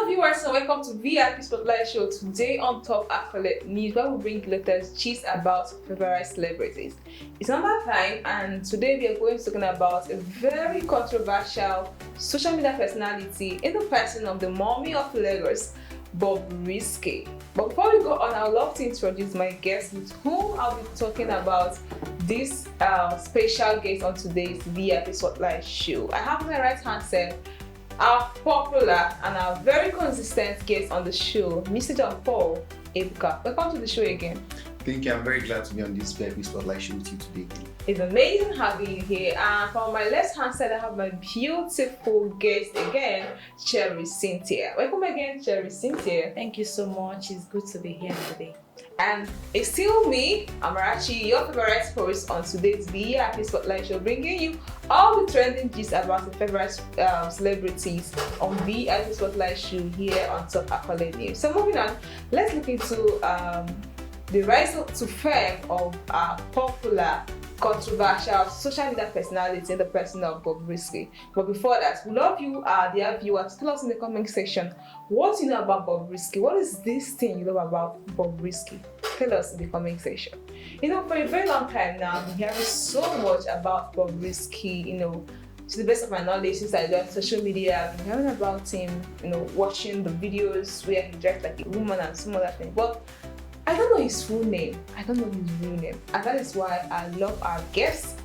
Hello viewers and welcome to VIP Spotlight Show. Today on Top Accolade News, where we bring the latest gist about favorite celebrities. It's another time, and today we are going to talk about a very controversial social media personality in the person of the mommy of Lagos, Bobrisky. But before we go on, I would love to introduce my guest with whom I'll be talking about this special guest on today's VIP Spotlight Show. I have on my right hand side our popular and our very consistent guest on the show, Mr. John Paul Ebuka. Welcome to the show again. Thank you. I'm very glad to be on this VIP Spotlight show with you today. It's amazing having you here. And from my left hand side, I have my beautiful guest again, Cherry Cynthia. Welcome again, Cherry Cynthia. Thank you so much. It's good to be here today. And it's still me, Amarachi, your favorite host on today's VIP Spotlight Show, bringing you all the trending gist about the favorite celebrities on VIP Spotlight Show here on Top Accolade News. So moving on, let's look into the rise to fame of our popular, controversial social media personality in the person of Bobrisky. But before that, we love you, dear viewers, tell us in the comment section what you know about Bobrisky. What is this thing you know about Bobrisky? Tell us in the comment section. You know, for a very long time now, I've been hearing so much about Bobrisky, you know, to the best of my knowledge, since I got social media, I've been hearing about him, you know, watching the videos where he dressed like a woman and some other things. But I don't know his full name. I don't know his real name. And that is why I love our guest,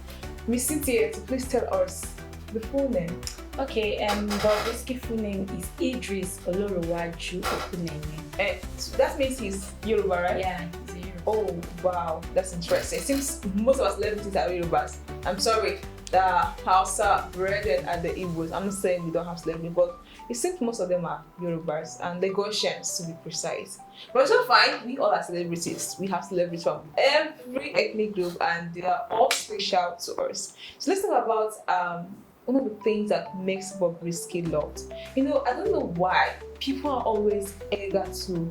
Miss Cynthia, to please tell us the full name. Okay, Bobrisky full name is Idris Olorowaju Okunenye. So that means he's Yoruba, right? Yeah, he's a Yoruba. Oh, wow. That's interesting. It seems most of our celebrities are Yorubas. I'm sorry, the Hausa, brethren, and the Igbos. I'm not saying we don't have celebrities, but it seems most of them are Yorubas and Lagosians, to be precise. But it's not fine. We all are celebrities. We have celebrities from every ethnic group, and they are all special to us. So let's talk about one of the things that makes Bobrisky loved. You know, I don't know why people are always eager to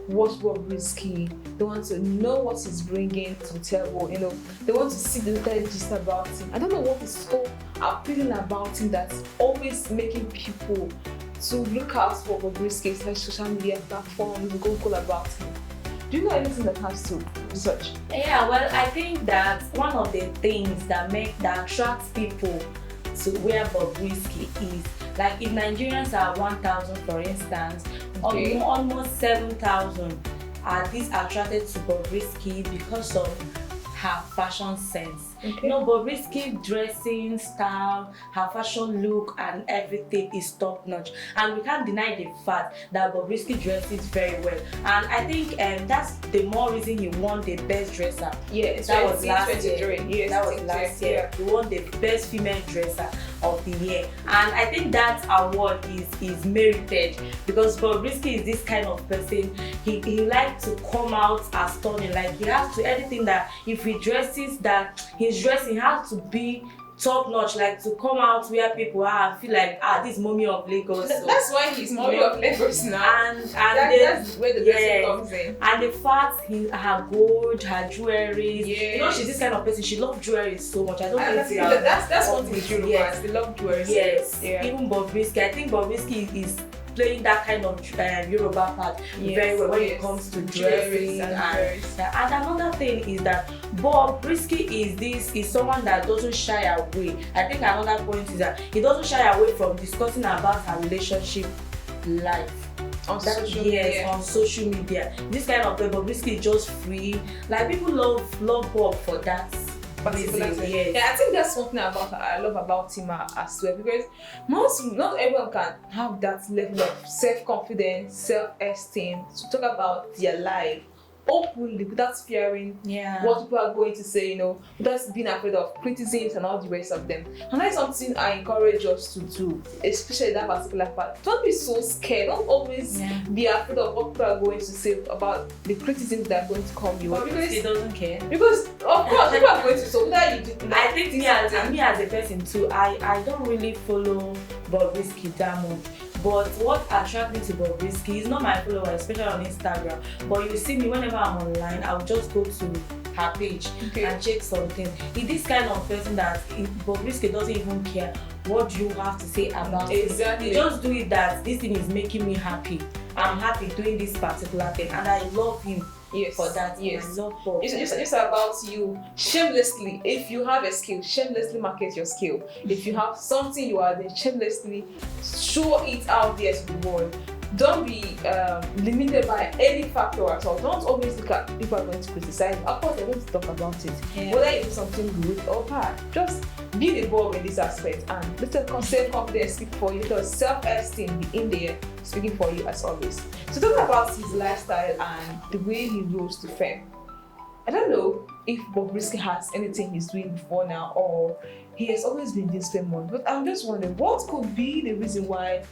watch Bobrisky. They want to know what he's bringing to the table. You know, they want to see the little gist about him. I don't know what is so appealing about him that's always making people to look out for Bobrisky's social media platforms, Google about him. Do you know anything that has to research? Yeah, well, I think that one of the things that attracts people to where Bobrisky is, like if Nigerians are 1,000 for instance, okay, almost 7,000 are attracted to Bobrisky because of her fashion sense. Okay. You know, Bobrisky dressing style, her fashion look and everything is top notch, and we can't deny the fact that Bobrisky dresses very well, and I think that's the more reason he won the best dresser. Yeah, that was last year. Yes, that was last year. He won the best female dresser of the year, and I think that award is merited because Bobrisky is this kind of person. He likes to come out as stunning. Like he has to, anything that if he dresses, that his dressing has to be top notch, like to come out where people are and feel like this mommy of Lagos. So, that's why he's mommy of Lagos now. And that's where the dressing comes in. And the fact her gold, her jewelry. Yes. You know, she's this kind of person. She loves jewelry so much. I don't know that's one thing with Yorubas. Yes. They love jewelry. Yes. Yeah. Even Bobrisky. I think Bobrisky is playing that kind of Yoruba part very well when it comes to dressing and another thing is that Bobrisky is someone that doesn't shy away. I think another point is that he doesn't shy away from discussing about her relationship life on social media. On social media. This kind of Bobrisky is just free. Like people love Bob for that. Yes. Yeah, I think that's something I love about him as well, because not everyone can have that level of self-confidence, self-esteem to talk about their life openly without fearing what people are going to say, you know, without being afraid of criticisms and all the rest of them. And that's something I encourage us to do, especially that particular part. Don't be so scared. Don't always be afraid of what people are going to say about the criticisms that are going to come your way. Because he doesn't care. Because of course people are going to, so whether you do. I think me as a person too, I don't really follow Bobrisky that much. But what attracts me to Bobrisky is not my follower, especially on Instagram. But you see me whenever I'm online, I'll just go to her page and check something. He's this kind of person that Bobrisky doesn't even care what do you have to say about it? Exactly. You just do it that this thing is making me happy. I'm happy doing this particular thing, and I love him for that. Yes. I love Paul. It's about you shamelessly. If you have a skill, shamelessly market your skill. If you have something you are doing, shamelessly show it out there to the world. Don't be limited by any factor at all. Don't always look at people are going to criticize. Of course, they're going to talk about it. Yeah. Whether you do something good or bad, just be the ball in this aspect, and let self-confidence speak for you. Because self-esteem be in there speaking for you as always. So talking about his lifestyle and the way he rose to fame. I don't know if Bobrisky has anything he's doing before now, or he has always been this famous. But I'm just wondering, what could be the reason why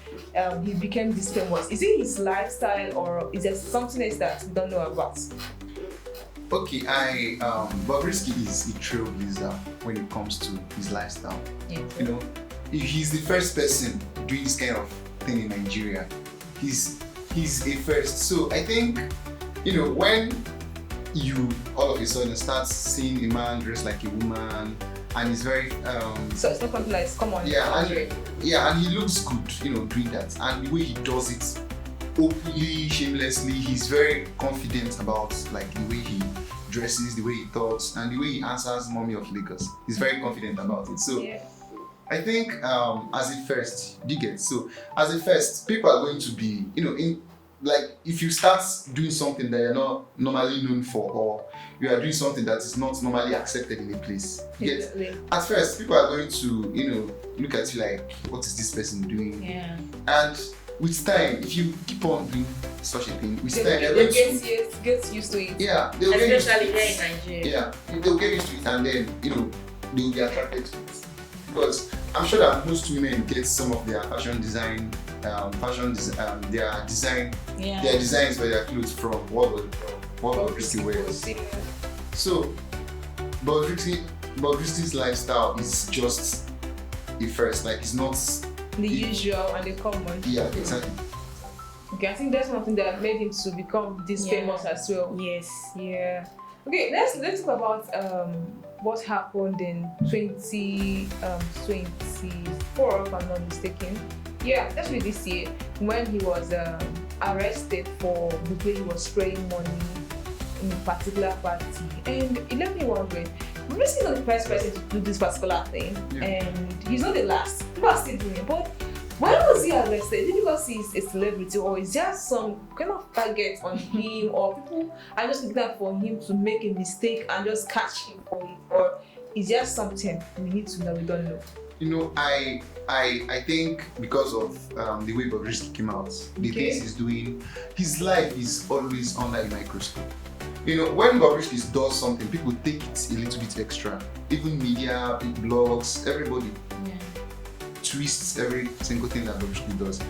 he became this famous? Is it his lifestyle, or is there something else that we don't know about? Okay, Bobrisky is a trailblazer when it comes to his lifestyle. Yeah. You know, he's the first person doing this kind of thing in Nigeria. He's a first. So I think, when you all of a sudden start seeing a man dressed like a woman, and he's very so it's not something like, come on. And he looks good, doing that, and the way he does it openly, shamelessly, he's very confident about like the way he dresses, the way he talks, and the way he answers Mommy of Lagos. He's very confident about it. So I think as a first, as a first, people are going to be, if you start doing something that you're not normally known for, or you are doing something that is not normally accepted in a place, at first people are going to, look at you like, what is this person doing? Yeah. And with time, if you keep on doing such a thing, with time, they're they going to get used to it. Yeah, they'll get used to Especially it. here in Nigeria. Yeah, they'll get used to it, and then they'll be attracted to it. Because I'm sure that most women get some of their fashion design, their designs for their clothes from what Bobrisky wears. So, Bobrisky's lifestyle is just a first, like it's not the usual and the common. Yeah, exactly. Okay, I think that's something that made him to become this famous as well. Yes. Yeah. Okay, let's talk about what happened in 2024, if I'm not mistaken. Yeah, definitely this year, when he was arrested for the way he was spraying money in a particular party. And it left me wondering, Bobrisky is not the first person to do this particular thing, and he's not the last. People are still doing it, but why was he arrested? Is it because he's a celebrity, or is there some kind of target on him, or people are just looking out for him to make a mistake and just catch him for it, or is there something we need to know we don't know? I think because of the way Bobrisky came out, the things he's doing, his life is always under a microscope. When Bobrisky does something, people take it a little bit extra. Even media, blogs, everybody twists every single thing that Bobrisky does.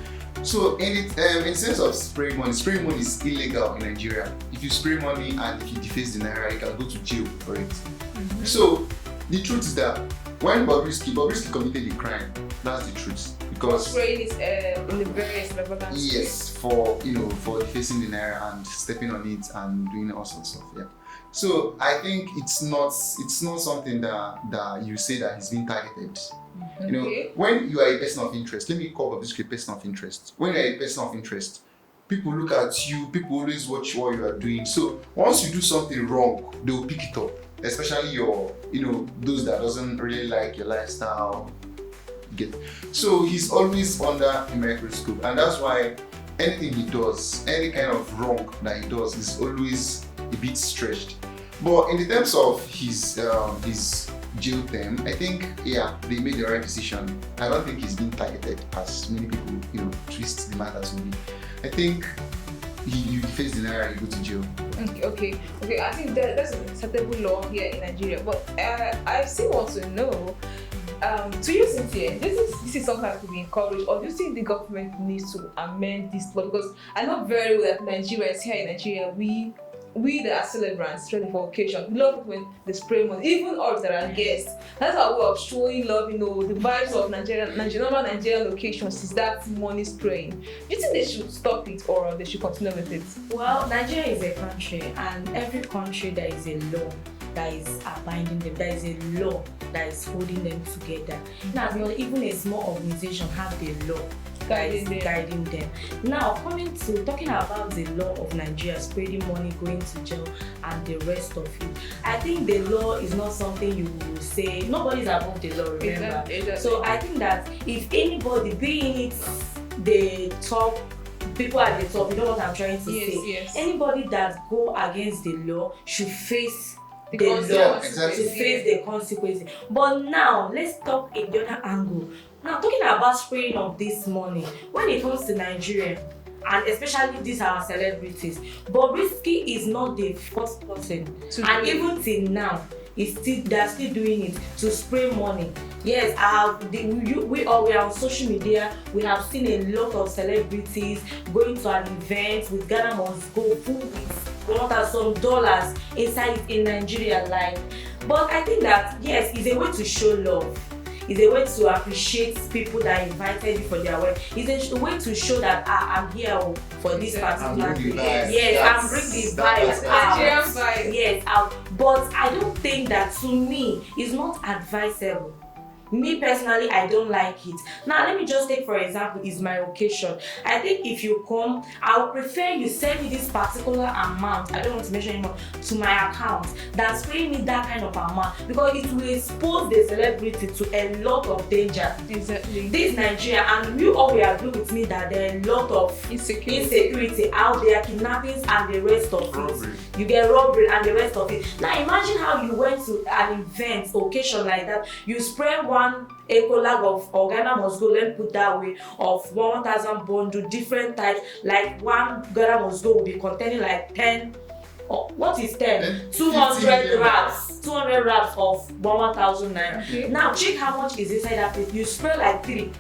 So in the sense of spraying money is illegal in Nigeria. If you spray money and if you deface the naira, you can go to jail for it. Mm-hmm. So the truth is that when Bobrisky committed a crime, that's the truth. Because spraying is in the very extravagant. Yes, for defacing the naira and stepping on it and doing all sorts of stuff. Yeah. So I think it's not something that you say that he's being targeted. When you are a person of interest, let me call Bobrisky a person of interest. When you are a person of interest, people look at you, people always watch what you are doing. So once you do something wrong, they will pick it up. Especially those that doesn't really like your lifestyle. So he's always under a microscope, and that's why anything he does, any kind of wrong that he does, is always a bit stretched. But in the terms of his jail term, I think they made the right decision. I don't think he's being targeted as many people twist the matter to be. I think you face the naira, you go to jail. Okay. I think that's an acceptable law here in Nigeria. But I still want to know, to you, Cynthia, this is something that could be encouraged, or do you think the government needs to amend this law? Because I know very well that Nigerians here in Nigeria, we that are celebrants, especially for occasion, we love when they spray money, even us that are guests. That's our way of showing love, the vibes of Nigerian locations is that money spraying. Do you think they should stop it, or they should continue with it? Well, Nigeria is a country, and every country there is a law that is binding them. There is a law that is holding them together. Now, not even a small organization have the law guiding them. Now, talking about the law of Nigeria, spreading money, going to jail, and the rest of it. I think the law is not something you will say. Nobody's above the law, remember? Exactly. So I think that if anybody, being it the top, people at the top, you know what I'm trying to say? Yes. Anybody that go against the law should face the law, exactly. to face the consequences. But now, let's talk in the other angle. Now, talking about spraying of this money, when it comes to Nigeria, and especially these our celebrities, Bobrisky is not the first person, and even till now, they're still doing it to spray money. Yes, we are on social media. We have seen a lot of celebrities going to an event with Ghana Must Go, full with some dollars inside in Nigeria life. But I think that yes, it's a way to show love. It's a way to appreciate people that invited you for their wedding. It's a way to show that I'm here for this particular thing. Yes, I'm bringing the vibe out. Yes, out. But I don't think that, to me, is not advisable. Me personally, I don't like it. Now, let me just take, for example, is my occasion. I think if you come, I would prefer you send me this particular amount, I don't want to mention anymore, to my account, than spraying me that kind of amount, because it will expose the celebrity to a lot of danger. Exactly. This Nigeria, and you all will agree with me that there are a lot of insecurity out there, kidnappings and the rest of it. You get robbery and the rest of it. Now, imagine how you went to an event, occasion like that, you spray one Accolade of Ghana Must Go, let me put that way, of 1,000 bundle, different types, like one Ghana Must Go will be containing like 10, or what is 10? 200 wraps. 200 wraps of 1,000 naira. Okay. Now check how much is inside that place. You spray like 3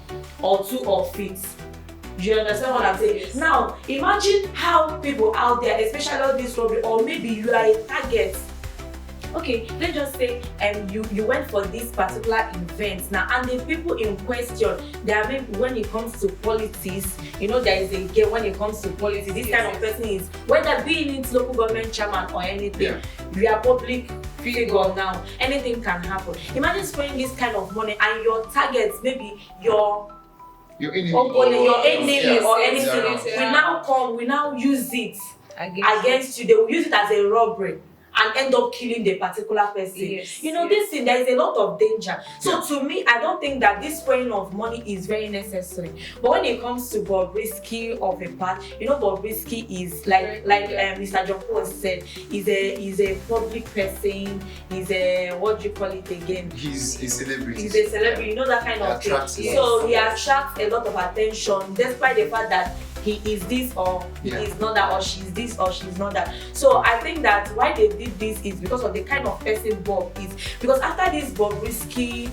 or 2 of it. Do you understand what I'm saying? Yes. Now imagine how people out there, especially all this robbery, or maybe you are a target. Okay, let's just say you went for this particular event now, and the people in question, they are maybe, when it comes to politics, you know, there is a game when it comes to politics. This kind of person is, whether being it local government chairman or anything, you are public figure now, anything can happen. Imagine spending this kind of money and your targets, maybe your enemy or anything, we now use it against you. They will use it as a robbery and end up killing the particular person. This thing, there is a lot of danger. So to me, I don't think that this spraying of money is very necessary. But when it comes to Bobrisky of a part, Bobrisky is like Mr. Joko said, is a public person. He's a, what do you call it again? He's a celebrity. He's a celebrity, that kind of thing. So he attracts a lot of attention, despite the fact that he is this or he is not that, or she's this or she's not that. So I think that why they did this is because of the kind of person Bob is. Because after this Bobrisky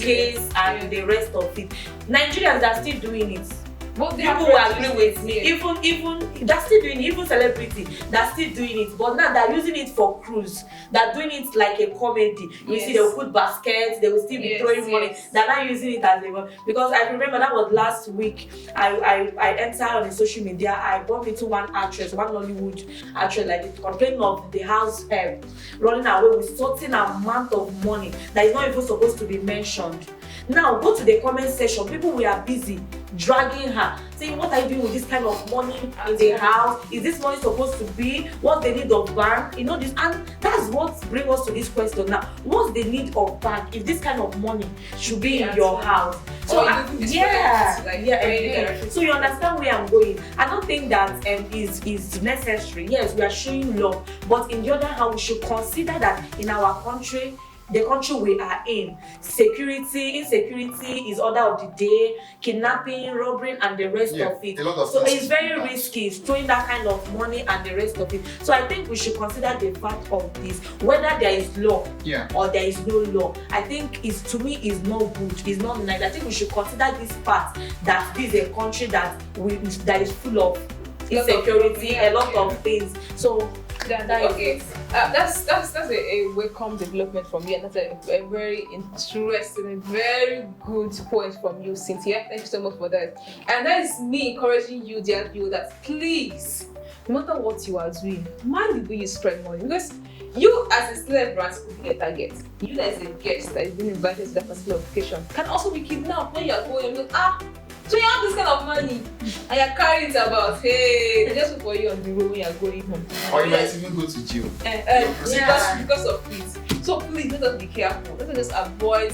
case and the rest of it, Nigerians are still doing it. But people will agree with me. Even they're still doing it, even celebrity, they're still doing it. But now they're using it for cruise. They're doing it like a comedy. You see, they'll put baskets, they will still be throwing money. They're not using it as a, because I remember that was last week. I entered on the social media, I bumped into one Hollywood actress, like complaining of the house help running away with certain amount of money that is not even supposed to be mentioned. Now go to the comment section, people were busy dragging her, saying, what are you doing with this kind of money in the house? Is this money supposed to be? What's the need of bank? This, and that's what brings us to this question now. What's the need of bank if this kind of money should be in your house? So so you understand where I'm going. I don't think that is necessary. Yes, we are showing love, but in the other hand, we should consider that in our country, the country we are in, insecurity is order of the day, kidnapping, robbery, and the rest of it. So it's very risky throwing that kind of money and the rest of it. So I think we should consider the fact of this, whether there is law or there is no law. I think to me is not good, it's not nice. I think we should consider this part, that this is a country that is full of insecurity, a lot of things. So that's a welcome development from you, and that's a very interesting, very good point from you, Cynthia. Thank you so much for that. And that is me encouraging you, dear viewer, that please, no matter what you are doing, mind the way you spread money, because You as a celebrant could be a target. You as a guest that is being invited to that particular occasion can also be kidnapped when you are going. Look, so you have this kind of money and you're carrying it about. Hey, they just wait for you on the road when you're going home. Or you might even go to jail. Because of it. So please let us be careful. Let us just avoid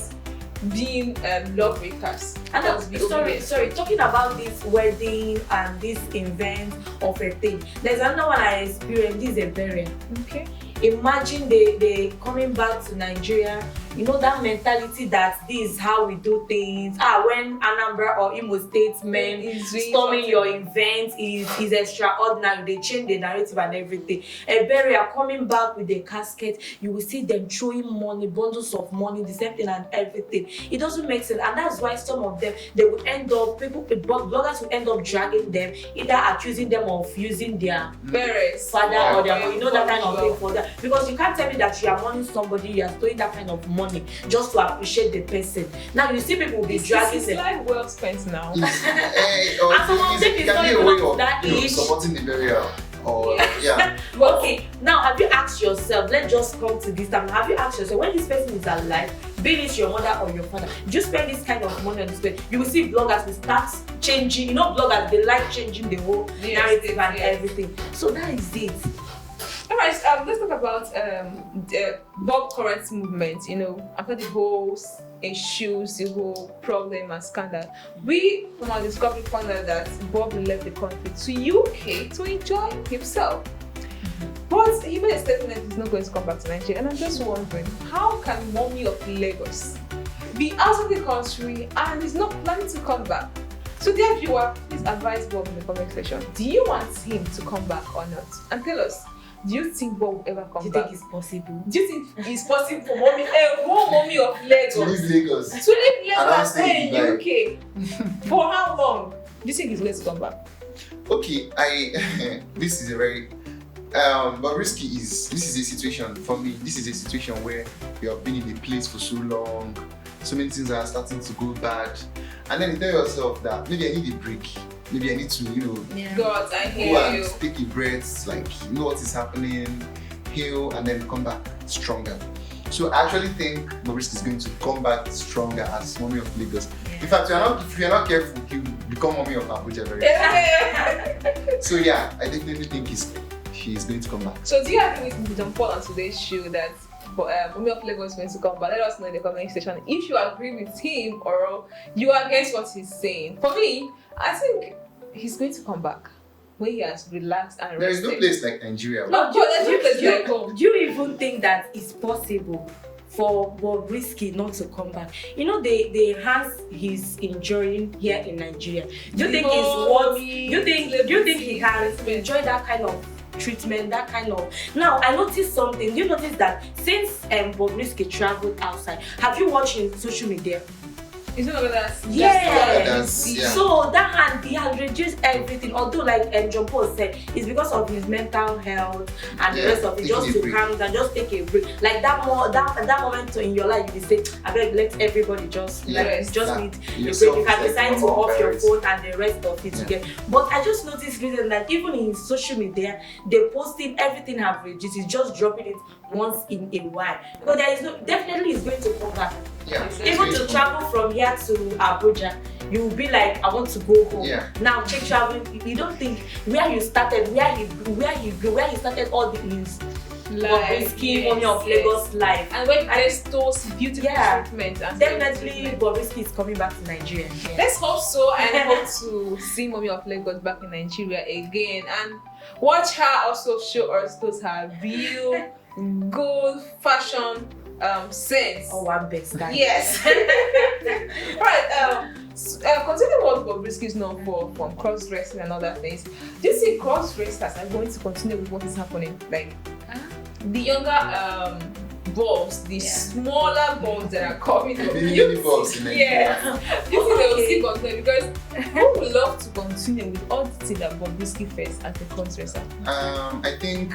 being lawbreakers. And sorry, talking about this wedding and this event of a thing, there's another one I experienced. This is a burial. Okay. Imagine they coming back to Nigeria, you know, that mentality that this is how we do things. When Anambra or Imo State men storming your event is extraordinary. They change the narrative and everything. A burial coming back with a casket, you will see them throwing money, bundles of money, the same thing and everything. It doesn't make sense, and that's why some of them they would end up bloggers will end up dragging them, either accusing them of using their parents, father or their, you know, that kind of thing for that. Because you can't tell me that you are mourning somebody, you are throwing that kind of money just to appreciate the person. Now you see people will be dragging them. It's like well spent now. And some of them is not even up to that age. Supporting the burial. Okay, now have you asked yourself, let's just come to this time. Have you asked yourself, when this person is alive, be it your mother or your father, do you spend this kind of money on this person? You will see bloggers will start changing, you know, bloggers, they like changing the whole narrative and everything. So that is it. Alright, let's talk about the Bob current movement. You know, after the whole issues, the whole problem and scandal, we from our discovery found out that Bob left the country to UK to enjoy himself. But he made a statement that he's not going to come back to Nigeria, and I'm just wondering, how can Mommy of Lagos be out of the country and is not planning to come back? So dear viewer, please advise Bob in the comment section. Do you want him to come back or not? And tell us, do you think Bob will ever come back? Do you think it's possible? Do you think it's possible for Mommy, whole Mommy of Lagos to leave Lagos and stay in UK? For how long? Do you think he's going to come back? Okay, this is a very but risky this is a situation for me. This is a situation where you have been in a place for so long, so many things are starting to go bad, and then you tell yourself that maybe I need a break. Maybe I need to, God, I hear go you. and take a breath, like know what is happening, heal, and then come back stronger. So I actually think Bobrisky is going to come back stronger as Mommy of Lagos. In fact, if you're not careful, he'll become Mommy of Abuja very soon. So yeah, I definitely think she's going to come back. So do you agree with John Paul on today's show that Mommy of Lagos is going to come back? Let us know in the comment section if you agree with him or you are against what he's saying. For me, I think he's going to come back when he has relaxed and rested. There is no place like Nigeria. No, there's no place like home. Do you even think that it's possible for Bobrisky not to come back? You know, they enhance his enjoying here in Nigeria. Do you think it's what? Do you think he has enjoyed that kind of treatment, that kind of? Now I noticed something. You notice that since Bobrisky traveled outside, have you watched his social media? It's not about that. Yeah. So that hand, he has reduced everything. Although, like John Paul said, it's because of his mental health and the rest of it. Just to calm down, just take a break. Like that moment in your life, you say, "I beg, let everybody just need a break." You can decide to off your phone and the rest of it together. But I just noticed recently that even in social media, they posting everything have reduced. It's just dropping it once in a while. But there is definitely is going to come back. Yeah. Even to travel from here to Abuja, you will be like, I want to go home. Yeah. Now check traveling. You don't think where you started, where he started all the news. Bobrisky, Mommy of Lagos life. And when there's those beautiful treatment, and definitely Bobrisky is coming back to Nigeria. Yeah. Let's hope so, and hope to see Mommy of Lagos back in Nigeria again, and watch her also show us those her real good fashion sense. Oh, one best guy. Yes. Right. Considering what Bobrisky is known for, from cross dressing and other things, do you think cross dressers are going to continue with what is happening? Like the younger bulbs, the smaller bulbs that are coming up. Mini bulbs in Nigeria. You think they will still continue? Because who would love to continue with all the things that Bobrisky faced as a cross dresser? I think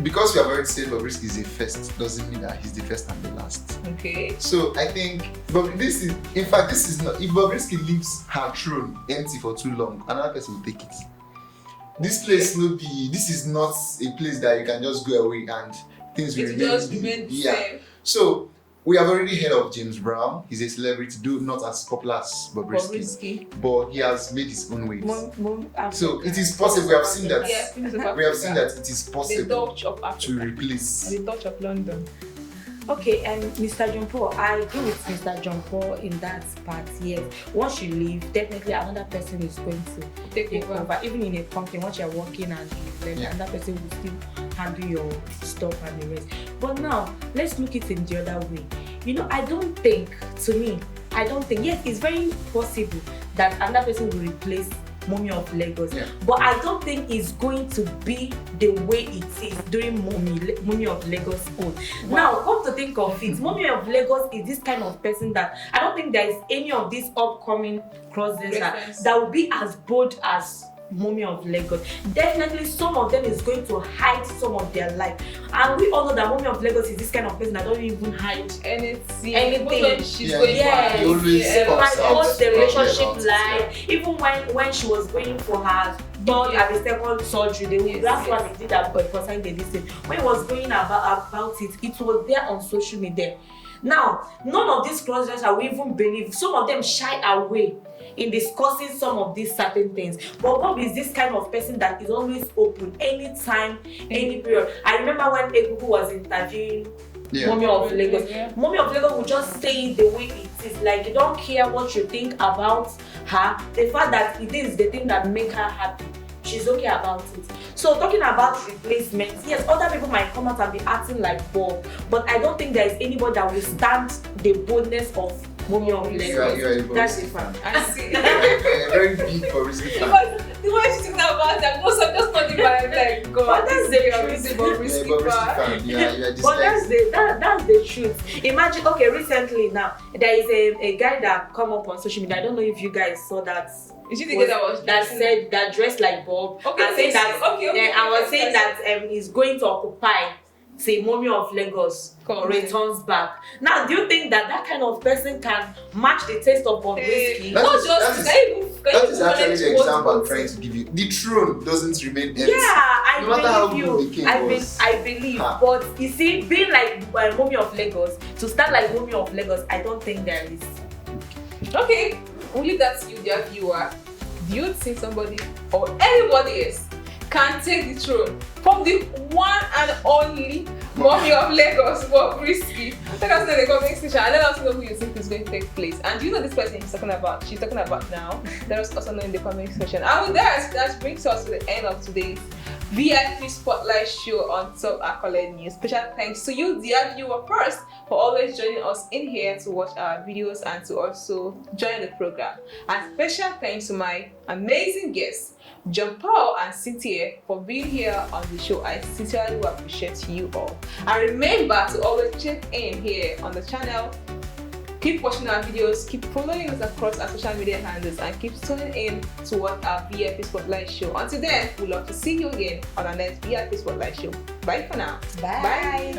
because we have already said Bobrisky is the first, doesn't mean that he's the first and the last. Okay. So I think, but this is not. If Bobrisky leaves her throne empty for too long, another person will take it. this place no be. This is not a place that you can just go away and things will remain the same. So we have already heard of James Brown. He's a celebrity, though not as popular as Bobrisky, but he has made his own ways. So it is possible. We have seen that. Yes, we have seen that it is possible the Dutch of Africa to replace the Dutch of London. Okay, and Mr. John Paul, I agree with Mr. John Paul in that part. Yes, once you leave, definitely another person is going to Take over. Even in a company, once you're working and you learn, another person will still handle your stuff and the rest. But now, let's look it in the other way. You know, I don't think, yes, it's very possible that another person will replace Mommy of Lagos. Yeah. But I don't think it's going to be the way it is during Mommy of Lagos own. Now, come to think of it, Mommy of Lagos is this kind of person that I don't think there is any of these upcoming crossdresser that will be as bold as Mommy of Lagos. Definitely some of them is going to hide some of their life, and we all know that Mommy of Lagos is this kind of person that don't even hide anything. She's going what's the relationship like? Even when she was going for her third and the second surgery, that's why they did that concerning the distance. When it was going about it was there on social media. Now, none of these crossdressers will even believe. Some of them shy away in discussing some of these certain things. But Bob is this kind of person that is always open anytime, any period. I remember when Ekuku was interviewing Mommy of Lagos. Mommy of Lagos will just say it the way it is. Like, you don't care what you think about her. The fact that it is the thing that make her happy, she's okay about it. So talking about replacements, yes, other people might come out and be acting like Bob, but I don't think there is anybody that will stand the boldness of Mommy of Lagos. That's the fact. I see. a very big Bobrisky fan. The way she's talking about that, most of just not like God. But that's the truth. Bobrisky fan. But that's the truth. Imagine, okay, recently now there is a guy that come up on social media. I don't know if you guys saw that. Is she the guy that said that dressed like Bob? Okay, and saying that I was saying that he's going to occupy, say, Mommy of Lagos returns back. Now, do you think that kind of person can match the taste of Bobrisky? That is actually the example I'm trying to give you. The throne doesn't remain empty. Yeah, I believe you. I believe. But you see, being like Mommy of Lagos, to start like Mommy of Lagos, I don't think there is. Okay, we'll leave that to you, dear viewer. Do you think somebody or anybody else can take the throne from the one and only Mommy of Lagos, Bobrisky? Let us know in the comment section and let us know who you think is going to take place. And do you know this person she's talking about now? Let us also know in the comment section. And with that brings us to the end of today's VIP Spotlight Show on Top Accolade News. Special thanks to you, dear viewer, first for always joining us in here to watch our videos and to also join the program. And special thanks to my amazing guests, John Paul and Cynthia, for being here on the show. I sincerely appreciate you all. And remember to always check in here on the channel. Keep watching our videos, keep following us across our social media handles, and keep tuning in to watch our VIP Spotlight Show. Until then, we'd love to see you again on our next VIP Spotlight Show. Bye for now. Bye.